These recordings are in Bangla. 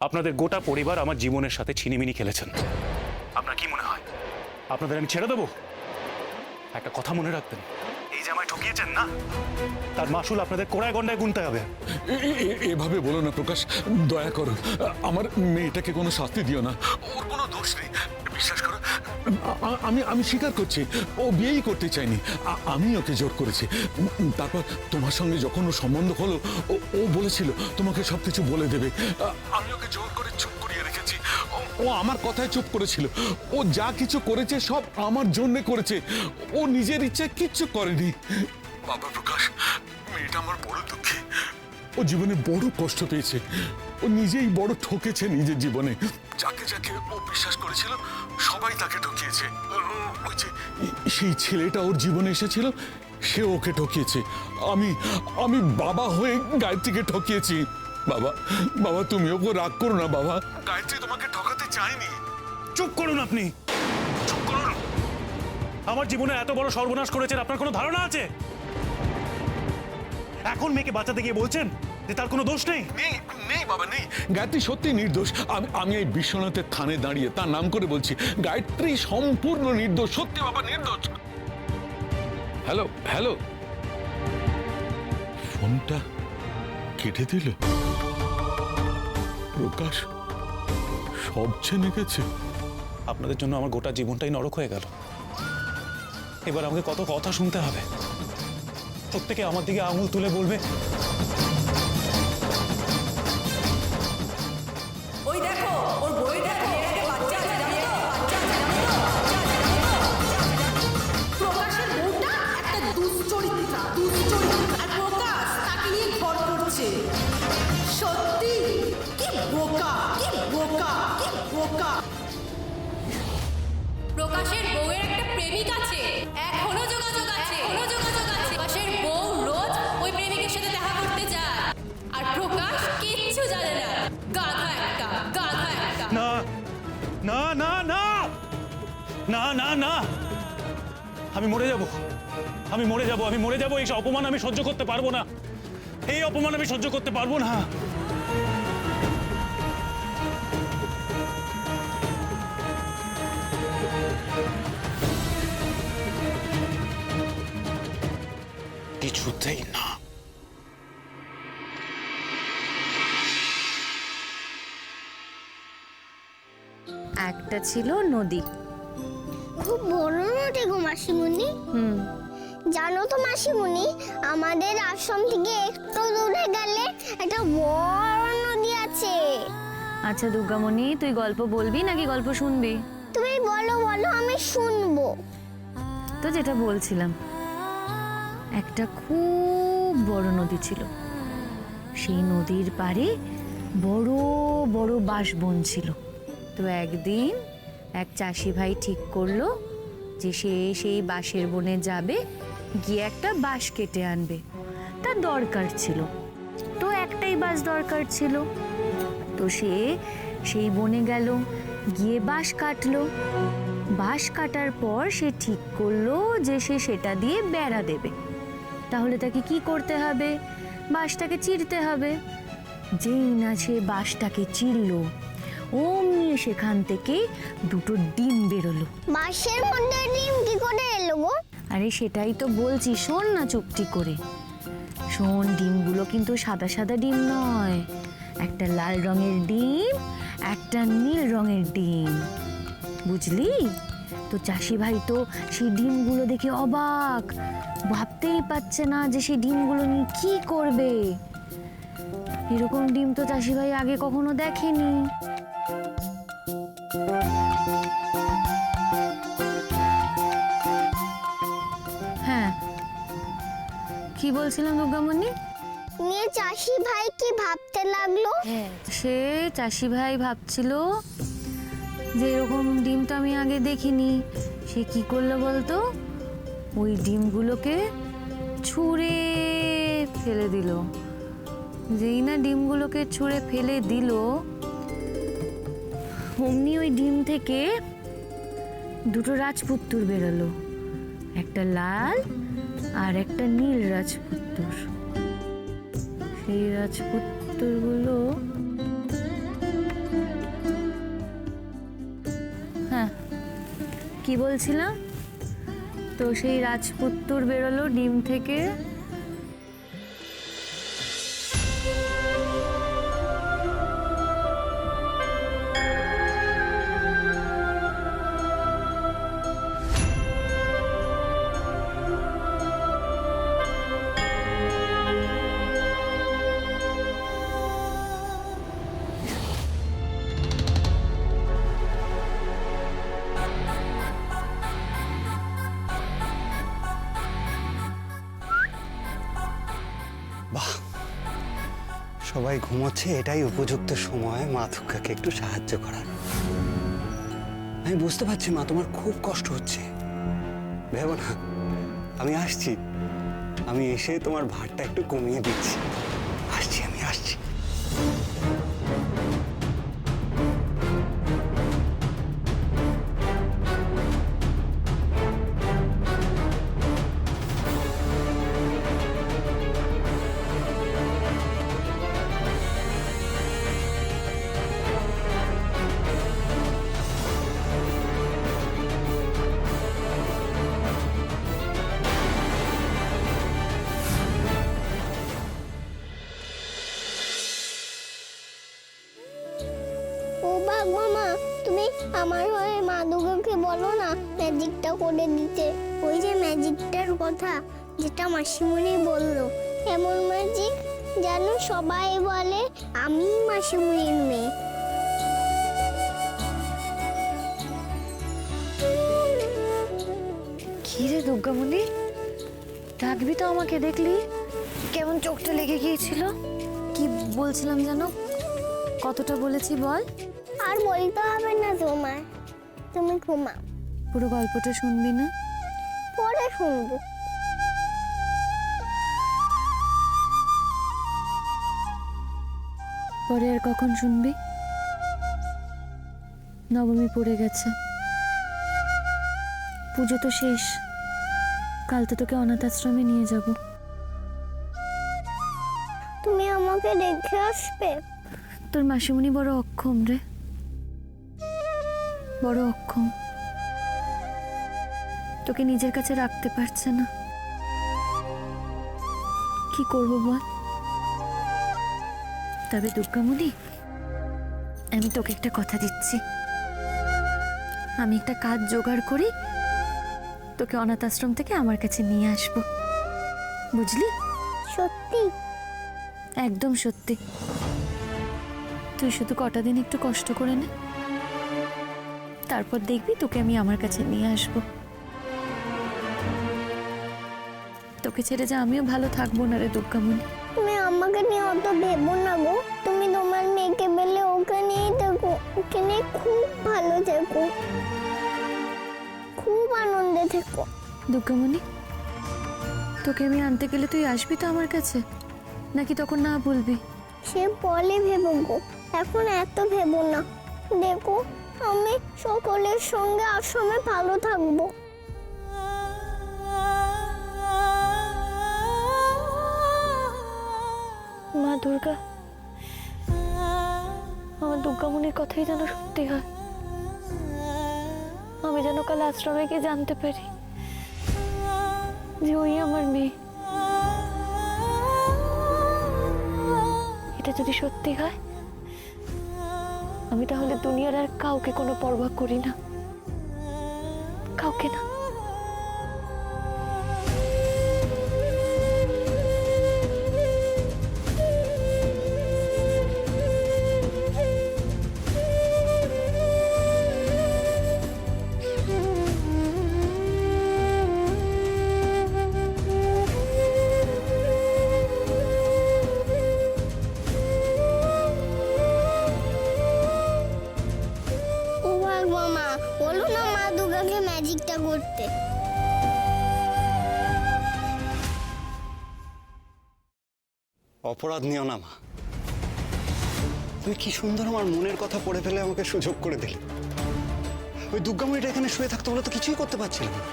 আপনাদের গোটা পরিবার আমার জীবনের সাথে ছিনিমিনি খেলেছেন। আপনার কি মনে হয় আপনাদের আমি ছেড়ে দেবো? একটা কথা মনে রাখবেন, এই যে আমায় ঠকিয়েছেন না, তার মাসুল আপনাদের কোড়ায় গন্ডায় গুনতে হবে। এভাবে বলো না প্রকাশ, দয়া করো। আমার মেয়েটাকে কোনো শাস্তি দিও না, ওর কোনো দোষ নেই। বিশ্বাস করো, আমি স্বীকার করছি ও বিয়েই করতে চায়নি, আমি ওকে জোর করেছি। তারপর তোমার সঙ্গে যখন ও সম্বন্ধ হলো, ও বলেছিল তোমাকে সবকিছু বলে দেবে। আমি ওকে জোর করে চুপ করিয়ে রেখেছি। ও আমার কথায় চুপ করেছিল। ও যা কিছু করেছে সব আমার জন্য করেছে, ও নিজের ইচ্ছায় কিচ্ছু করেনি। বাবা প্রকাশ, মেয়েটা আমার বড় দুঃখী। ও জীবনে বড় কষ্ট পেয়েছে, ও নিজেই বড় ঠকেছে নিজের জীবনে। যাকে যাকে ও বিশ্বাস করেছিল সবাই তাকে ঠকিয়েছে। ওই যে সেই ছেলেটা ওর জীবনে এসেছিল, সে ওকে ঠকিয়েছে। আমি বাবা হয়ে গায়ত্রীকে ঠকিয়েছি। বাবা, বাবা তুমি ওকে রাগ করো না বাবা, গায়ত্রী তোমাকে ঠকাতে চায়নি। চুপ করুন আপনি, চুপ করুন। আমার জীবনে এত বড় সর্বনাশ করেছেন, আপনার কোনো ধারণা আছে? এখন মেয়েকে বাঁচাতে গিয়ে বলছেন যে তার কোনো দোষ নেই। নেই বাবা, নেই। গায়ত্রী সত্যি নির্দোষ। আমি এই বিশ্বনাথের থানে দাঁড়িয়ে তার নাম করে বলছি, গায়ত্রী সম্পূর্ণ নির্দোষ। সত্যি বাবা, নির্দোষ। হ্যালো হ্যালো, ফোনটা কেটে দিল। প্রকাশ সব জেনে গেছে। আপনাদের জন্য আমার গোটা জীবনটাই নরক হয়ে গেল। এবার আমাকে কত কথা শুনতে হবে। প্রত্যেকে আমার দিকে আঙুল তুলে বলবে, ওই দেখো ওর বই দেখো, এর আগে বাচ্চা আছে জানো তো, বাচ্চা আছে জানো তো, প্রকাশের বউটা একটা দুশ্চরিত্রা, আর প্রকাশ তাকে নিয়ে ঘর করছে। সত্যি কি বোকা, কি বোকা, কি বোকা। প্রকাশের বউয়ের একটা প্রেমিক আছে, এখনো যোগাযোগ আছে। প্রকাশের বউ রোজ ওই প্রেমিকের সাথে দেখা করতে যায়, আর প্রকাশ কিচ্ছু জানে না। গাধা একটা, গাধা একটা। না না না না না না না, আমি মরে যাব, আমি মরে যাব, আমি মরে যাব। এই অপমান আমি সহ্য করতে পারবো না, এই অপমান আমি সহ্য করতে পারবো না। কিছুতেই না। একটা ছিল নদী। খুব বড় নদী গো মাসিমণি। জানো তো মাসিমণি, আমাদের আশ্রম থেকে একটু দূরে গেলে একটা বড় নদী আছে। আচ্ছা দুর্গামণি, তুই গল্প বলবি নাকি গল্প শুনবি? তুমি বলো বলো, আমি শুনবো। তো যেটা বলছিলাম, একটা খুব বড় নদী ছিল। সেই নদীর পাড়ে বড় বড় বাঁশবন ছিল। তো একদিন এক চাষি ভাই ঠিক করলো যে সে সেই বাঁশের বনে যাবে, গিয়ে একটা বাঁশ কেটে আনবে। তার দরকার ছিল, তো একটাই বাঁশ দরকার ছিল। তো সে সেই বনে গেল, গিয়ে বাঁশ কাটলো। বাঁশ কাটার পর সে ঠিক করলো যে সে সেটা দিয়ে বেড়া দেবে। তাহলে তাকে কি করতে হবে? বাঁশটাকে চিরতে হবে। যেই না সে বাঁশটাকে চিরলো, অমনি সেখান থেকে দুটো ডিম বেরোলো। বাঁশের মধ্যে ডিম কি করে এলো গো? আরে সেটাই তো বলছি, শোন না চুপটি করে শোন। ডিমগুলো কিন্তু সাদা সাদা ডিম নয়, একটা লাল রঙের ডিম, একটা নীল রঙের ডিম, বুঝলি? তো চাষি ভাই তো সেই ডিমগুলো দেখে অবাক, ভাবতেই পারছে না যে সেই ডিমগুলো নিয়ে কি করবে। এরকম ডিম তো চাষি ভাই আগে কখনো দেখেনি। হ্যাঁ, কি বলছিলাম দুর্গামণি? নিয়ে চাষি ভাই কি ভাবতে লাগলো? সে চাষি ভাই ভাবছিল যে এরকম ডিম তো আমি আগে দেখিনি। সে কি করলো বলতো? ওই ডিমগুলোকে ছুঁড়ে ফেলে দিল। যেই না ডিমগুলোকে ছুঁড়ে ফেলে দিল, অমনি ওই ডিম থেকে দুটো রাজপুত্তুর বেরোলো, একটা লাল আর একটা নীল রাজপুত্তুর। সেই রাজপুত্তুরগুলো কি বলছিলাম? তো সেই রাজপুত্তর বেরোলো ডিম থেকে। বাহ, সবাই ঘুমোচ্ছে, এটাই উপযুক্ত সময় মা দুর্গাকে একটু সাহায্য করার। আমি বুঝতে পারছি মা, তোমার খুব কষ্ট হচ্ছে। ভেবো না, আমি আসছি। আমি এসে তোমার ভারটা একটু কমিয়ে দিচ্ছি। আমি আসছি। ও বাঘ মামা, তুমি আমার হয়ে মা দুর্গাকে বলো না ম্যাজিকটা করে দিতে। ওই যে ম্যাজিকটার কথা যেটা মাসিমণি বললো, এমন ম্যাজিক যেন সবাই বলে আমি মাসিমণির মেয়ে। কি রে দুর্গামণি, ডাকবি তো আমাকে? দেখলি কেমন চোখটা লেগে গিয়েছিল। কি বলছিলাম জানো? কতটা বলেছি বল? আর বলতে হবে না তোমার, তুমি ঘুমাও। পুরো গল্পটা শুনবি না? পরে শুনবো। পরে আর কখন শুনবি? নবমী পড়ে গেছে, পুজো তো শেষ। কাল তো তোকে অনাথ আশ্রমে নিয়ে যাব। তুমি আমাকে রেখে আসবে? তোর মাসিমণি বড় অক্ষম রে, বড় অক্ষম। তোকে নিজের কাছে রাখতে পারছে না। কি করব বল? তবে দুর্গামণি, আমি তোকে একটা কথা দিচ্ছি। আমি একটা কাজ জোগাড় করি, তোকে অনাথ আশ্রম থেকে আমার কাছে নিয়ে আসবো, বুঝলি? সত্যি? একদম সত্যি। তুই শুধু কটা দিন একটু কষ্ট করে নে, তারপর দেখবি তোকে আমি আমার কাছে নিয়ে আসবো। তোকে ছেড়ে যা আমিও ভালো থাকবো না রে দুর্গামণি। তুমি আমাকে নিয়ে অত ভেবো না গো। তুমি তোমার মেয়েকে পেলে ওকে নিয়েই থাকো, ওকে নিয়ে খুব ভালো থেকো, খুব আনন্দে থেকো। দুর্গামণি, তোকে আমি আনতে গেলে তুই আসবি তো আমার কাছে, নাকি তখন না বলবি? সে বলে ভেবো গো, এখন এত ভেবো না। দেখো, আমি সকলের সঙ্গে আশ্রমে ভালো থাকবো। মা দুর্গা, আমার দুর্গামণির কথাই যেন সত্যি হয়। আমি যেন কাল আশ্রমে গিয়ে জানতে পারি যে ওই আমার মেয়ে। এটা যদি সত্যি হয়, আমি তাহলে দুনিয়ার আর কাউকে কোনো পরোয়া করি না, কাউকে না। ও বাঘ মামা, বলো না মা দুর্গাকে ম্যাজিকটা করতে। অপরাধ নিও না মা। তুমি কি সুন্দর আমার মনের কথা পড়ে ফেলে আমাকে সুযোগ করে দিলে। ওই দুর্গামণিটা এখানে শুয়ে থাকতে বলে তো কিছুই করতে পারছিলাম না।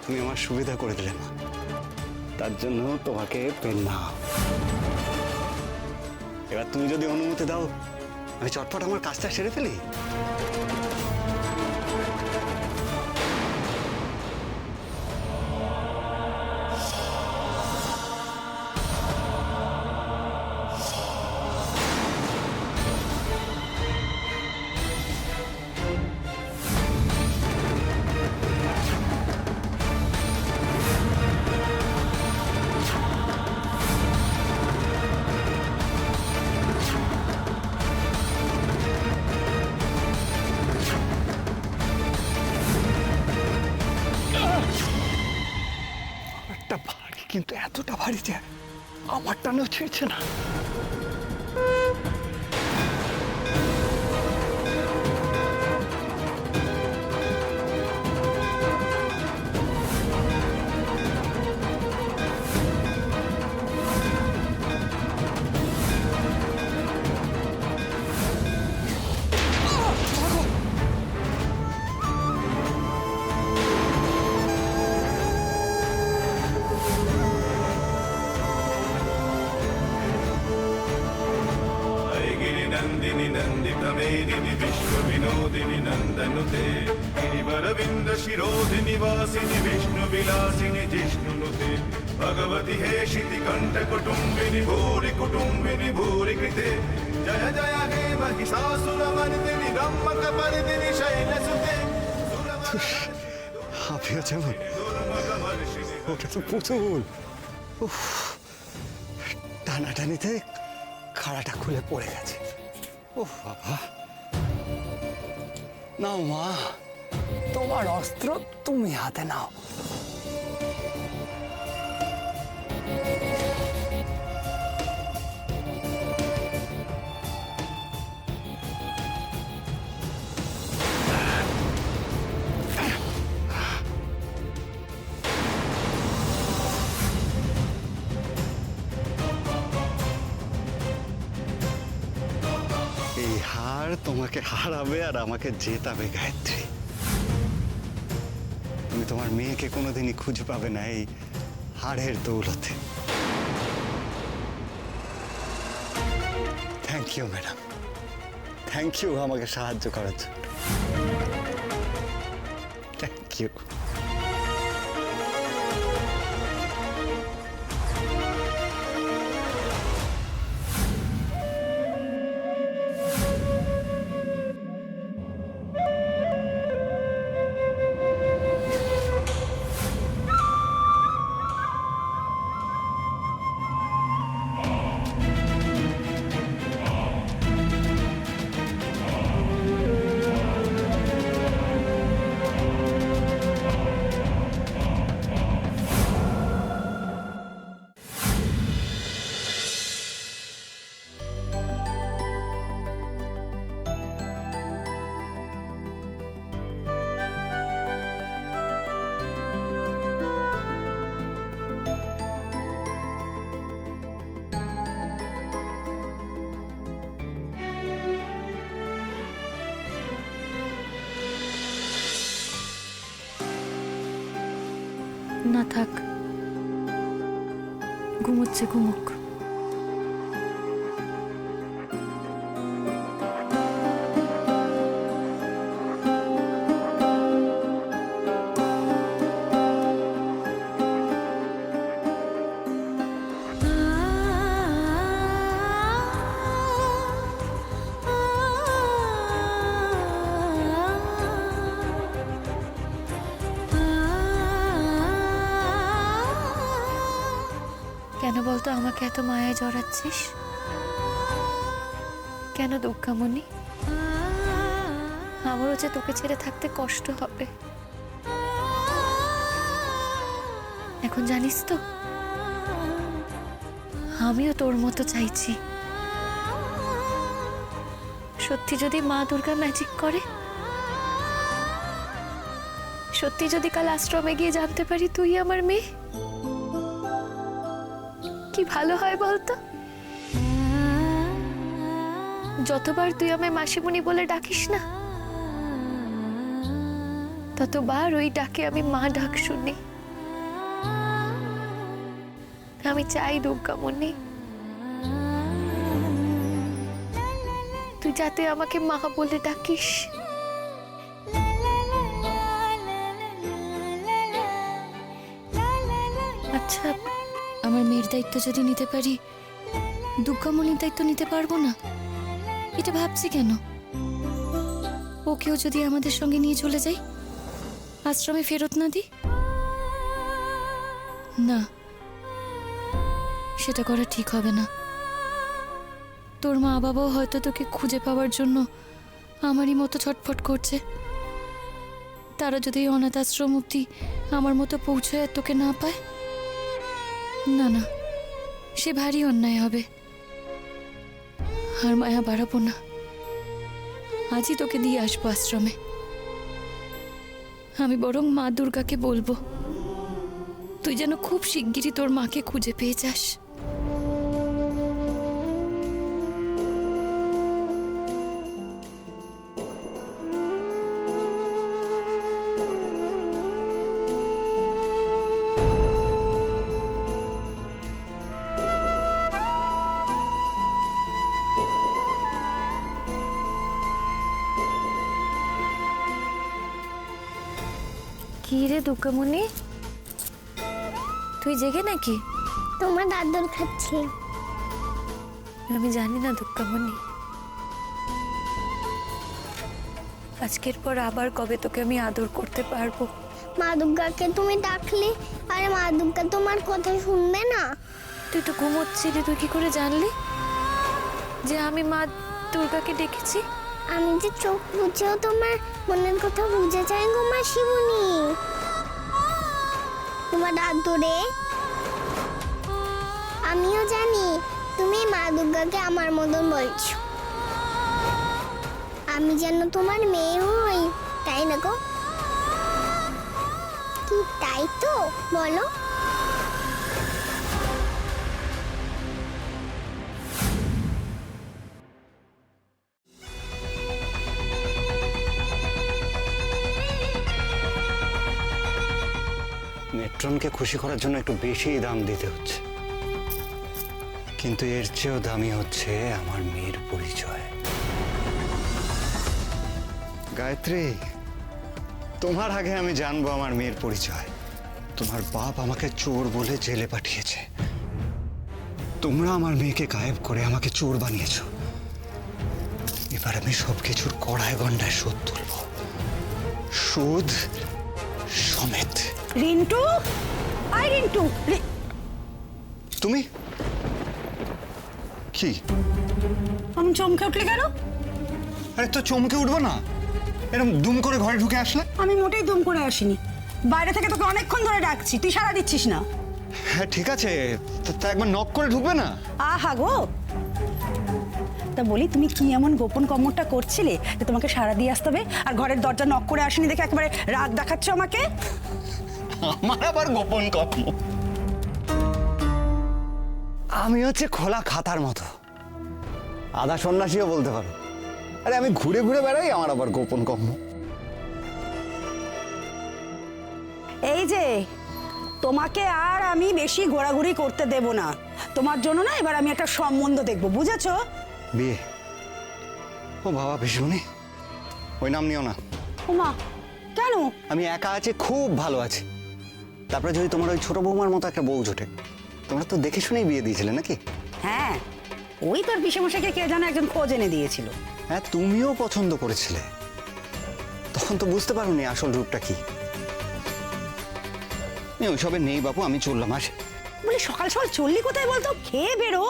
তুমি আমার সুবিধা করে দিলে মা, তার জন্য তোমাকে প্রণাম। এবার তুমি যদি অনুমতি দাও, আমি চটপট আমার কাজটা সেরে ফেলি। কিন্তু এতটা ভারী যে আমার টানেও ছিঁড়ছে না। नंदिनी नंदितमेदिनि विश्वविनोदिनि नन्दनुते गिरिवरविन्द शिरोधिनि वासिनि विष्णुविलासिनि जिष्णुनुते भगवति हेशिति कण्ठकुटुम्बिनि भूरि कुटुम्बिनि भूरि कृते जय जय हे महिषासुरमर्दिनि रम्मकपर्दिनि शैलसुते হাফিয়া যেমন ওটা তো পুতুল। উফ, টানাটানিতে খাড়াটা খুলে পড়ে গেছে। ওহ বাবা, নাও মা, তোমার অস্ত্র তুমি হাতে নাও। এই হার তোমাকে হারাবে আর আমাকে জেতাবে গায়ত্রী। তুমি তোমার মেয়েকে কোনোদিনই খুঁজে পাবে না এই হারের দৌলতে। Thank you madam, thank you আমাকে সাহায্য করার জন্য। Thank you. না থাক, ঘুমোচ্ছে, ঘুমুক। কেন বলতো আমাকে এত মায়ায় জড়াচ্ছিস? কেন দুর্গামণি? আমারও যে তোকে ছেড়ে থাকতে কষ্ট হবে। এখন জানিস তো, আমিও তোর মতো চাইছি। সত্যি যদি মা দুর্গা ম্যাজিক করে, সত্যি যদি কাল আশ্রমে গিয়ে জানতে পারি তুই আমার মেয়ে, কি ভালো হয় বলতো? যতবার তুই আমায় মাসিমণি বলে ডাকিস না, ততবার ওই ডাকে আমি মা ডাক শুনি। আমি চাই দুর্গামণি, তুই যাতে আমাকে মা বলে ডাকিস। আচ্ছা, আমার মেয়ের দায়িত্ব যদি নিতে পারি, দুর্গামণির দায়িত্ব নিতে পারবো না? এটা ভাবছি কেন? ওকেও যদি আমাদের সঙ্গে নিয়ে চলে যাই, আশ্রমে ফেরত না দিই? না, সেটা করা ঠিক হবে না। তোর মা বাবাও হয়তো তোকে খুঁজে পাওয়ার জন্য আমারই মতো ছটফট করছে। তারা যদি এই অনাথ আশ্রম অব্দি আমার মতো পৌঁছায় তোকে না পায়, না না, সে ভারী অন্যায় হবে। আর মায়া বাড়াবো না, আজই তোকে দিয়ে আসবো আশ্রমে। আমি বরং মা দুর্গাকে বলবো তুই যেন খুব শিগগিরই তোর মাকে খুঁজে পেয়ে যাস। কি রে দুর্গামণি, তুই জেগে নাকি? তোমার আদর খাচ্ছি। আমি জানি না দুর্গামণি, আজকের পর আবার কবে তোকে আমি আদর করতে পারবো। মা দুর্গাকে তুমি ডাকলে, আরে মা দুর্গা তোমার কথা শুনবে না। তুই তো ঘুমোচ্ছিলি, তুই কি করে জানলি যে আমি মা দুর্গাকে ডেকেছি? আমি যে চোখ বুঝেও তোমার মনের কথা বুঝে যাই গো মাসিমণি। তোমার আদরে আমিও জানি তুমি মা দুর্গাকে আমার মতন বলছো। আমি যেন তোমার মেয়ে হই, তাই না গো? কি তাই তো বলো? মেট্রনকে খুশি করার জন্য একটু বেশি দাম দিতে হচ্ছে, কিন্তু এর চেয়েও দামি হচ্ছে আমার মেয়ের পরিচয়। গায়ত্রী, তোমার আগে আমি জানবো আমার মেয়ের পরিচয়। তোমার বাপ আমাকে চোর বলে জেলে পাঠিয়েছে, তোমরা আমার মেয়েকে গায়েব করে আমাকে চোর বানিয়েছ। এবার আমি সবকিছুর কড়ায় গন্ডায় শোধ তুলব, সুদ সমেত। রিন্টু, আই রিন্টু, তুমি কি আমি চমকে উঠলে কেন? আরে তো চমকে উঠবো না, এরকম দুম করে ঘরে ঢুকে আসলে। আমি মোটেই দুম করে আসিনি, বাইরে থেকে তোকে অনেকক্ষণ ধরে ডাকছি, তুই সাড়া দিচ্ছিস না। হ্যাঁ ঠিক আছে, তা একবার নক করে ঢুকবে না? আহা গো, তা বলি তুমি কি এমন গোপন কর্মটা করছিলে যে তোমাকে সাড়া দিয়ে আসতে হবে, আর ঘরের দরজা নক করে আসেনি দেখে একেবারে রাগ দেখাচ্ছ আমাকে? আমার আবার গোপন কর্ম? আমি হচ্ছে খোলা খাতার মতো, আধা সন্ন্যাসীও বলতে পারো। আরে আমি ঘুরে ঘুরে বেড়াই, আমার আবার গোপন কর্ম? এই যে তোমাকে আর আমি বেশি ঘোরাঘুরি করতে দেব না, তোমার জন্য না এবার আমি একটা সম্বন্ধ দেখবো, বুঝেছো? বিয়ে? ও বাবা পিসুনি, ওই নাম নিও না। ওমা, কেন? আমি একা আছি, খুব ভালো আছি। তারপরে যদি তোমার ওই ছোট বৌমার মতো একটা বউ জোটে, তোমরা তো দেখে শুনেই বিয়ে দিয়েছিলে নাকি? হ্যাঁ, ওই তোর পিসেমশাইকে কে যেন একজন খোঁজ এনে দিয়েছিল। হ্যাঁ, তুমিও পছন্দ করেছিলে, তখন তো বুঝতে পারোনি আসল রূপটা কি। ওইসবে নেই বাবু, আমি চললাম। আসে বলি সকাল সকাল চললি কোথায় বলতো? খেয়ে বেরো।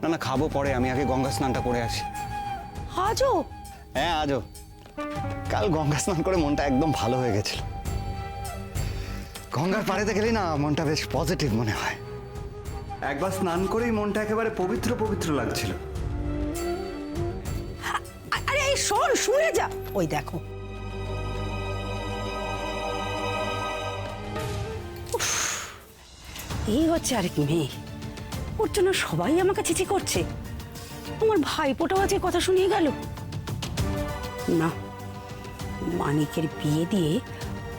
না না, খাবো পরে, আমি আগে গঙ্গা স্নানটা করে আসি। আজও? হ্যাঁ আজও। কাল গঙ্গা স্নান করে মনটা একদম ভালো হয়ে গেছিল। গঙ্গার পাড়েতে গেলে না মনটা বেশ পজিটিভ মনে হয়। একবার স্নান করেই মনটা একেবারে পবিত্র পবিত্র লাগছিল। আরে এই শোন, শুনে যা, ওই দেখো। উফ, এই হচ্ছে আরেক মেয়ে, ওর জন্য সবাই আমাকে চিঠি করছে। আমার ভাইপোটাও আজকে কথা শুনিয়ে গেল। না, মানিকের বিয়ে দিয়ে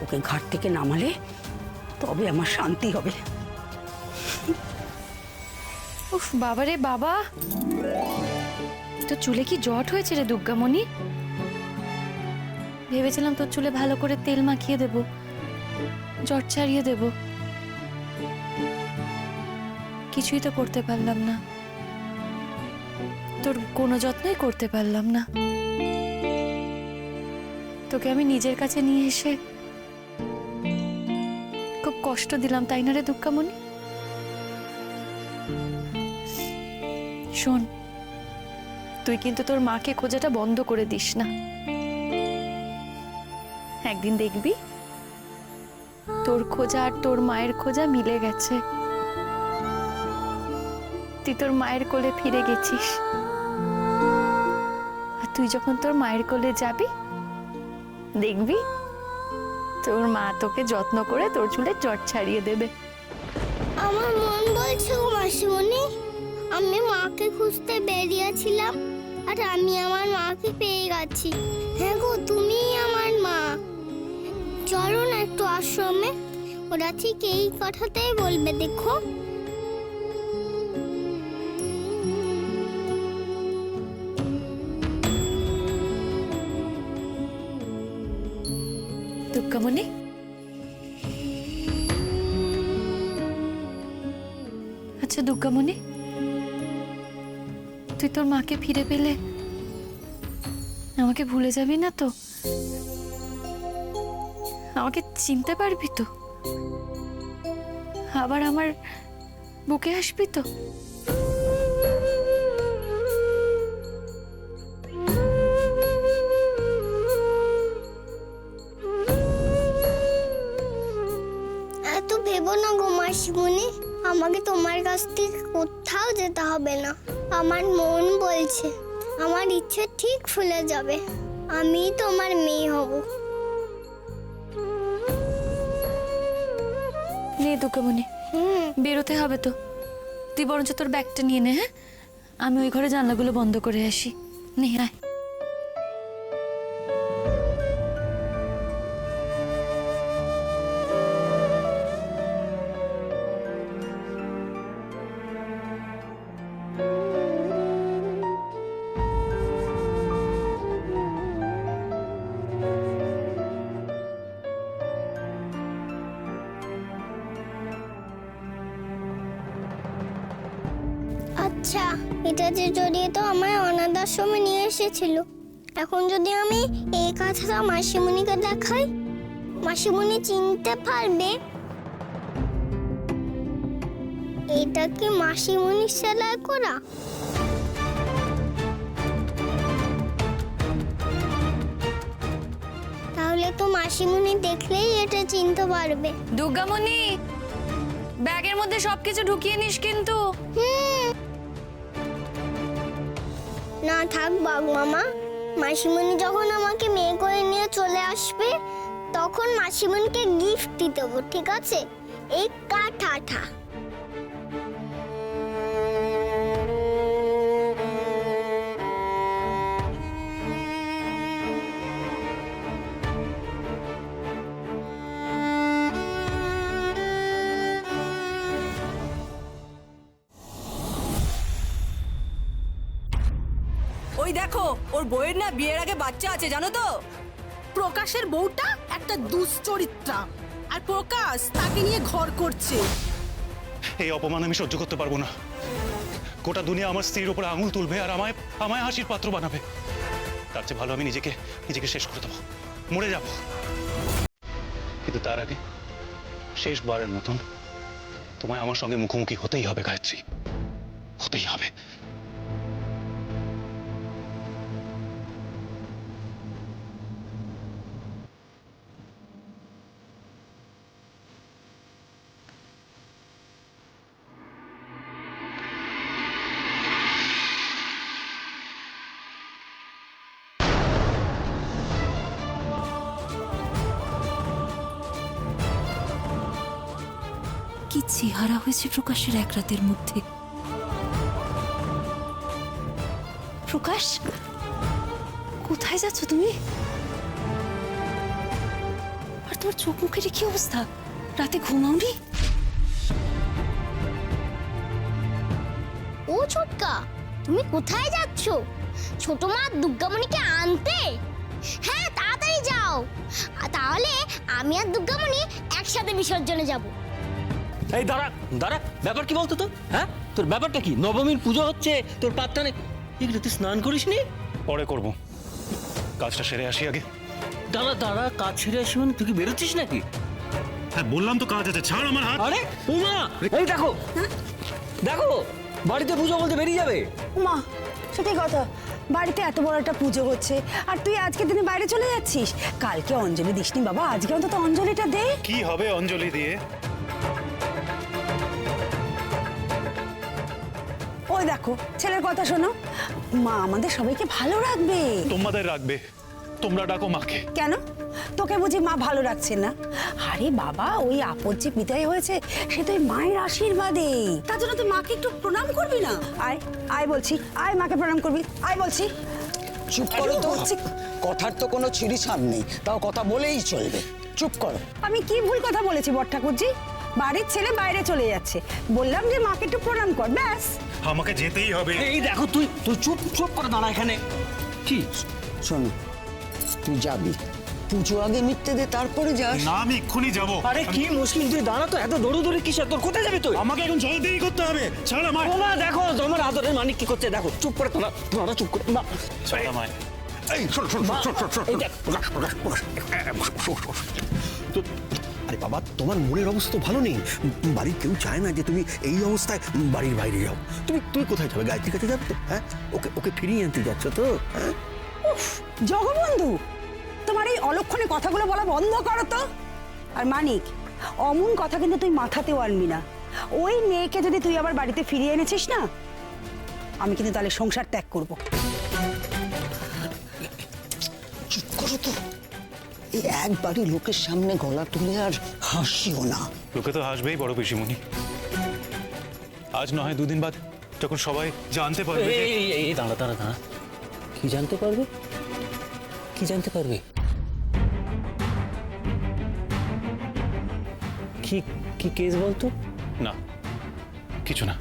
ওকে ঘাট থেকে নামালে তবে আমার শান্তি হবে। উফ বাবারে বাবা, তোর চুলে কি জট হয়েছে রে দুর্গামণি? ভেবেছিলাম তোর চুলে ভালো করে তেল মাখিয়ে দেব, জট ছাড়িয়ে দেব, কিছুই তো করতে পারলাম না। তোর কোনো যত্নই করতে পারলাম না। তোকে আমি নিজের কাছে নিয়ে এসে খুব কষ্ট দিলাম, তাই না রে দুর্গামণি? শোন, তুই কিন্তু তোর মাকে খোঁজাটা বন্ধ করে দিস না। একদিন দেখবি তোর খোঁজা আর তোর মায়ের খোঁজা মিলে গেছে। তুই তোর মায়ের কোলে ফিরে গেছিস। আর তুই যখন তোর মায়ের কোলে যাবি, দেখবি তোর মা তোকে যত্ন করে তোর চুলে চট ছাড়িয়ে দেবে। আমার মন বলছে গো মাসিমণি, আমি মাকে খুঁজতে বেরিয়েছিলাম আর আমি আমার মাকে পেয়ে গেছি। হ্যাঁ গো, তুমিই আমার মা। চলো না একটু আশ্রমে, ওরা ঠিক এই কথাটাই বলবে, দেখো। দুর্গামণি, আচ্ছা দুর্গামণি, তুই তোর মাকে ফিরে পেলে আমাকে ভুলে যাবি না তো? আমাকে চিনতে পারবি তো? আবার আমার বুকে আসবি তো? এত ভেবো না গো মাসিমণি, আমাকে তোমার কাছ থেকে কোথাও যেতে হবে না। আমার মন বলছে, আমার ইচ্ছে ঠিক ফুলে যাবে, আমি তোমার মেয়ে হব। নে দুর্গামণি, বেরোতে হবে তো। তুই বরঞ্চ তোর ব্যাগটা নিয়ে নে। হ্যাঁ, আমি ওই ঘরে জানলাগুলো বন্ধ করে আসি। নে আয়। আচ্ছা, এটা যে জড়িয়ে তো আমায় অনাথ আশ্রমে নিয়ে এসেছিল। এখন যদি আমি এই কথাটা মাসিমণিকে দেখাই, মাসিমণি চিনতে পারবে এটা কি মাসিমণির সেলাই করা। তাহলে তো মাসিমণি দেখলেই এটা চিনতে পারবে। দুর্গামণি, ব্যাগের মধ্যে সবকিছু ঢুকিয়ে নিস কিন্তু। না থাক বাঘ মামা, মাসিমণি যখন আমাকে মেয়ে করে নিয়ে চলে আসবে তখন মাসিমণিকে গিফট দিয়ে দেবো, ঠিক আছে? এই কাঠাটা। ওই দেখো, ওর বউয়ের না বিয়ের আগে বাচ্চা আছে, জানো তো? প্রকাশের বউটা একটা দুশ্চরিত্রা, আর প্রকাশ তাকে নিয়ে ঘর করছে। এই অপমান আমি সহ্য করতে পারবো না। গোটা দুনিয়া আমার স্ত্রীর উপরে আঙুল তুলবে আর আমায় আমায় হাসির পাত্র বানাবে। তার চেয়ে ভালো আমি নিজেকে শেষ করে দেবো, মরে যাব। কিন্তু তার আগে শেষবারের মতন তোমায় আমার সঙ্গে মুখোমুখি হতেই হবে গায়ত্রী, হতেই হবে। কি চেহারা হয়েছে প্রকাশের এক রাতের মধ্যে। প্রকাশ, কোথায় যাচ্ছ তুমি? আর তোমার চোখ মুখের কি অবস্থা? রাতে ঘুমাওনি? ও ছোটকা, তুমি কোথায় যাচ্ছ? ছোট মা দুর্গামণিকে আনতে? হ্যাঁ, তাড়াতাড়ি যাও, তাহলে আমি আর দুর্গামণি একসাথে বিসর্জনে যাব। এই দাঁড়া দাঁড়া, ব্যাপার কি বলতো তো? হ্যাঁ, তোর ব্যাপারটা কি? নবমীর পুজো হচ্ছে, তোর পাত্তা নেই। এগুলো তুই স্নান করিস নি? পরে করব, কাজটা সেরে আসি আগে। দাঁড়া দাঁড়া, কাজ ছেড়ে আসি মানে তুই কি বেরোচ্ছিস নাকি? হ্যাঁ বললাম তো কাজ আছে, ছাড় আমার হাত। আরে উমা, এই দেখো দেখো, বাড়িতে পুজো বলতে বেরিয়ে যাবে। মা, সত্যি কথা, বাড়িতে এত বড় একটা পুজো হচ্ছে আর তুই আজকে দিনে বাইরে চলে যাচ্ছিস। কালকে অঞ্জলি দিসনি বাবা, আজকে অন্তত অঞ্জলিটা দে। কি হবে অঞ্জলি দিয়ে? ওই দেখো ছেলের কথা শোনো, মা আমাদের সবাইকে ভালো রাখবে। তোমাদের রাখবে, তোমরা ডাকো মাকে। কেন তোকে বুঝি মা ভালো রাখছে না? আরে বাবা, ওই আপদ যে বিদায় হয়েছে সে তো ওই মায়ের আশীর্বাদে, তার জন্য তুই মাকে একটু প্রণাম করবি না? আয় আয় বলছি, আয় মাকে প্রণাম করবি, আয় বলছি। চুপ করো তো, বলছি। কথার তো কোনো ছিঁড়িছাড় নেই, তাও কথা বলেই চলবে। চুপ করো। আমি কি ভুল কথা বলেছি বড় ঠাকুরজি? বাড়ির ছেলে বাইরে চলে যাচ্ছে, বললাম যে মাকে একটু প্রণাম কর, ব্যাস। আমাকে যেতেই হবে। এই দেখো তুই তুই চুপ চুপ করে দাঁড়া এখানে। কি শোন, তুই যাবি, পুজো আগে মিটতে দে, তারপরে যাস। না, আমি এক্ষুনি যাবো। আরে কি মুশকিল, তুই দাঁড়া তো, এত দৌড়ি কিসের, তোর কোথায় যাবি তুই? আমাকে এখন জলদিই করতে হবে। ছাড় আমায়। ওমা দেখো তোমার আদরের মানিক কি করছে, দেখো চুপ করে তোরা তোরা চুপ করে না। ছাড় আমায়। এই শোন শোন শোন শোন শোন এই দেখ। প্রকাশ। তো আরে বাবা, তোমার মনের অবস্থা তো ভালো নেই। বাড়ির কেউ চায় না যে তুমি এই অবস্থায় বাড়ির বাইরে যাও। তুমি তুমি কোথায় যাবে? গায়ত্রীর কাছে যাবে তো? হ্যাঁ, ওকে ওকে ফিরিয়ে আনতে যাচ্ছ তো? হ্যাঁ, জগবন্ধু, তোমার এই অলক্ষণে কথাগুলো বলা বন্ধ করো তো। আর মানিক, অমন কথা কিন্তু তুই মাথাতেও আনবি না। ওই মেয়েকে যদি তুই আবার বাড়িতে ফিরিয়ে এনেছিস না, আমি কিন্তু তাহলে সংসার ত্যাগ করব। চুপ করো তো, এই একবারই লোকের সামনে গলা তুলে আর হাসিও না। লোকে তো হাসবেই বড় পিসিমণি। আজ নয় দুদিন বাদ যখন সবাই জানতে পারবে যে- এই দাঁড়া দাঁড়া দাঁড়া, কি জানতে পারবে? কি জানতে পারবে? কি কি কেস বলতো? না, কিছু না।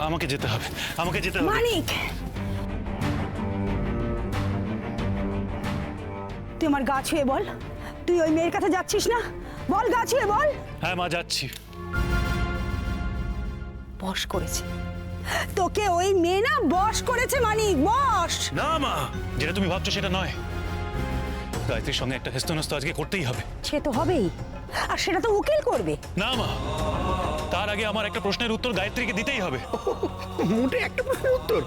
আমাকে যেতে হবে, আমাকে যেতে হবে। মানিক, তুই আমার গা ছুঁয়ে বল, তুই ওই মেয়ের কাছে যাচ্ছিস না? বল, গা ছুঁয়ে বল। হ্যাঁ মা, যাচ্ছি। বশ করেছে তোকে ওই মেয়ে, না বশ করেছে মানিক, বশ। না মা, যেটা তুমি ভাবছো সেটা নয়। গায়ত্রীর সঙ্গে একটা হেস্তনেস্ত আজকে করতেই হবে। সে তো হবেই, আর সেটা তো উকিল করবে। না মা, তার আগে আমার একটা প্রশ্নের উত্তর গায়ত্রীকে দিতেই হবে। মোটে একটা প্রশ্নের উত্তর।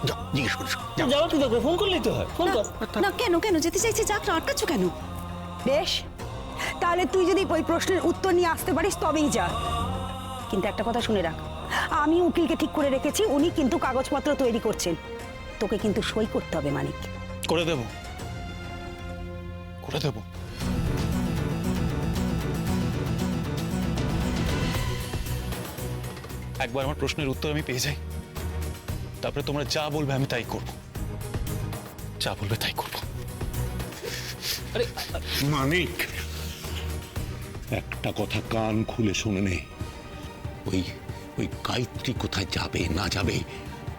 যাও, জিজ্ঞেস করছো। যাওয়ার কি দরকার? ফোন করলেই তো হয়। ফোন কর। না কেন কেন যেতে চাইছি, যাক না, আটকাচ্ছ কেন? বেশ, তাহলে তুই যদি ওই প্রশ্নের উত্তর নিয়ে আসতে পারিস তবেই যা। কিন্তু একটা কথা শুনে রাখ, আমি উকিলকে ঠিক করে রেখেছি, উনি কিন্তু কাগজপত্র তৈরি করছেন। তোকে কিন্তু সই করতে হবে মানিক। করে দেব, করে দেব। একবার আমার প্রশ্নের উত্তর আমি পেয়ে যাই, তারপরে তোমরা যা বলবে আমি তাই করব, যা বলবে তাই করব। মানিক, একটা কথা কান খুলে শুনে নে। ওই ওই গায়ত্রী কোথায় যাবে না যাবে,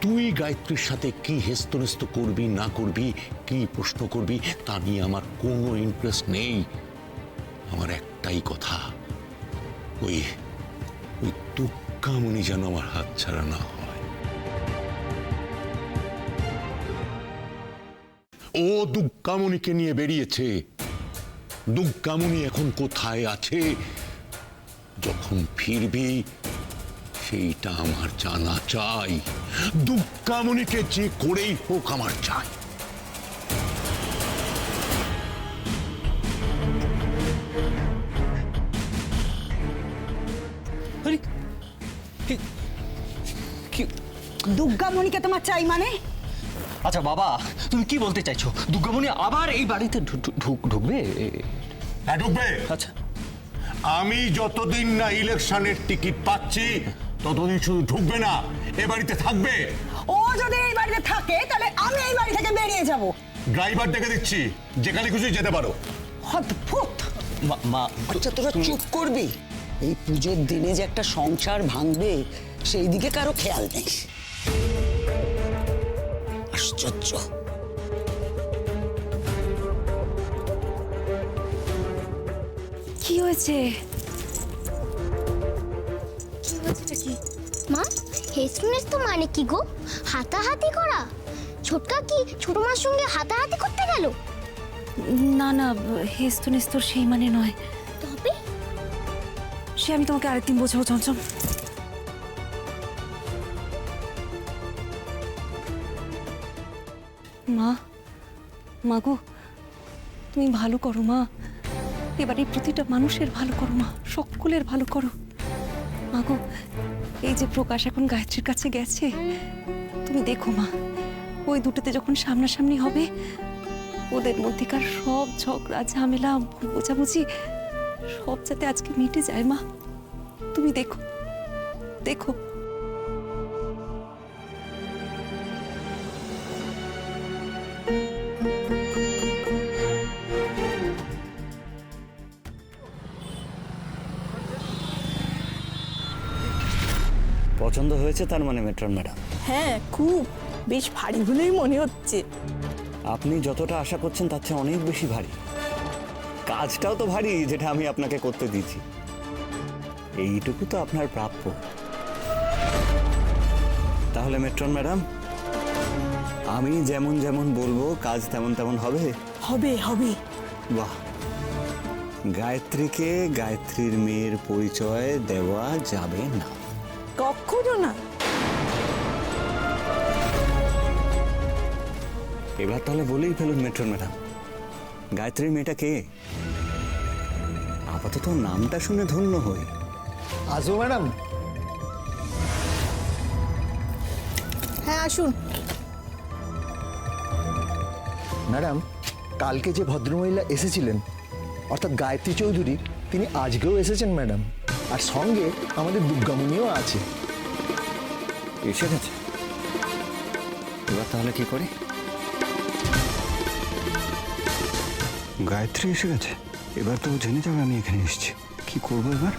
তুই গায়ত্রীর সাথে কি হেস্তনেস্ত করবি না করবি, কি প্রশ্ন করবি, তা নিয়ে আমার কোনো ইন্টারেস্ট নেই। আমার একটাই কথা, ওই ওই তুক্কামণি যেন আমার হাত ছাড়া না হয়। ও দুগ্গামণিকে নিয়ে বেরিয়েছে। দুগ্গামণি এখন কোথায় আছে, যখন ফিরবি সেইটা আমার জানা চাই। দুগ্গামণিকে যে করেই হোক আমার চাই। আরে কি? দুর্গামণিকে তোমার চাই মানে? আচ্ছা বাবা, তুমি কি বলতে চাইছো? দুর্গামণি আবার এই বাড়িতে ঢুকবে? হ্যাঁ, ঢুকবে। আচ্ছা, আমি যতদিন না ইলেকশনের টিকিট পাচ্ছি ততদিন শুধু ঢুকবে না, এ বাড়িতে থাকবে। ও যদি এই বাড়িতে থাকে তাহলে আমি এই বাড়ি থেকে বেরিয়ে যাব। ড্রাইভার ডেকে দিচ্ছি, যেখানে খুশি যেতে পারো। অদ্ভুত। মা আচ্ছা, তোরা চুপ করবি? এই পুজোর দিনে যে একটা সংসার ভাঙবে সেই দিকে কারো খেয়াল নেই। আশ্চর্য। কি হয়েছে? কি হয়েছেটা কি? মা, হেস্টনেস তো মানে কি গো? হাতাহাতি করা? ছোটকা কি ছোট মার সঙ্গে হাতাহাতি করতে গেল? না না, হেস্তনেস্তর সেই মানে নয়। তবে সে আমি তোমাকে আরেকদিন বোঝাবো চঞ্চল। মা, মা গো, তুমি ভালো করো মা। এবারে প্রতিটা মানুষের ভালো করো মা, সকলের ভালো করো। মাগো, এই যে প্রকাশ এখন গায়ত্রীর কাছে গেছে, তুমি দেখো মা, ওই দুটোতে যখন সামনাসামনি হবে, ওদের মধ্যেকার সব ঝগড়া ঝামেলা ভুল বোঝাবুঝি সব যাতে আজকে মিটে যায় মা। তুমি দেখো দেখো। পছন্দ হয়েছে তার মানে মেট্রন ম্যাডাম? হ্যাঁ, খুব বেশ ভারী বলেই মনে হচ্ছে। আপনি যতটা আশা করছেন তার চেয়ে অনেক বেশি ভারী। কাজটাও তো ভারী যেটা আমি আপনাকে করতে দিচ্ছি। এইটুকু তো আপনার প্রাপ্য। তাহলে মেট্রন ম্যাডাম, আমি যেমন যেমন বলবো কাজ তেমন তেমন হবে? হবে হবে। বাহ, গায়ত্রীকে গায়ত্রীর মেয়ের পরিচয় দেওয়া যাবে না। কখনো না। এবার তাহলে বলেই ফেলুন মেট্রন ম্যাডাম, গায়ত্রীর মেয়েটা কে? আপাতত নামটা শুনে ধন্য হই। আসবো ম্যাডাম? হ্যাঁ, আসুন। ম্যাডাম, কালকে যে ভদ্রমহিলা এসেছিলেন অর্থাৎ গায়ত্রী চৌধুরী, তিনি আজকেও এসেছেন ম্যাডাম। আর সঙ্গে আমাদের দুর্গামণিও আছে। এসে গেছে? এবার তাহলে কি করি? গায়ত্রী এসে গেছে, এবার তো জেনে যাবে আমি এখানে এসেছি। কি করবো এবার?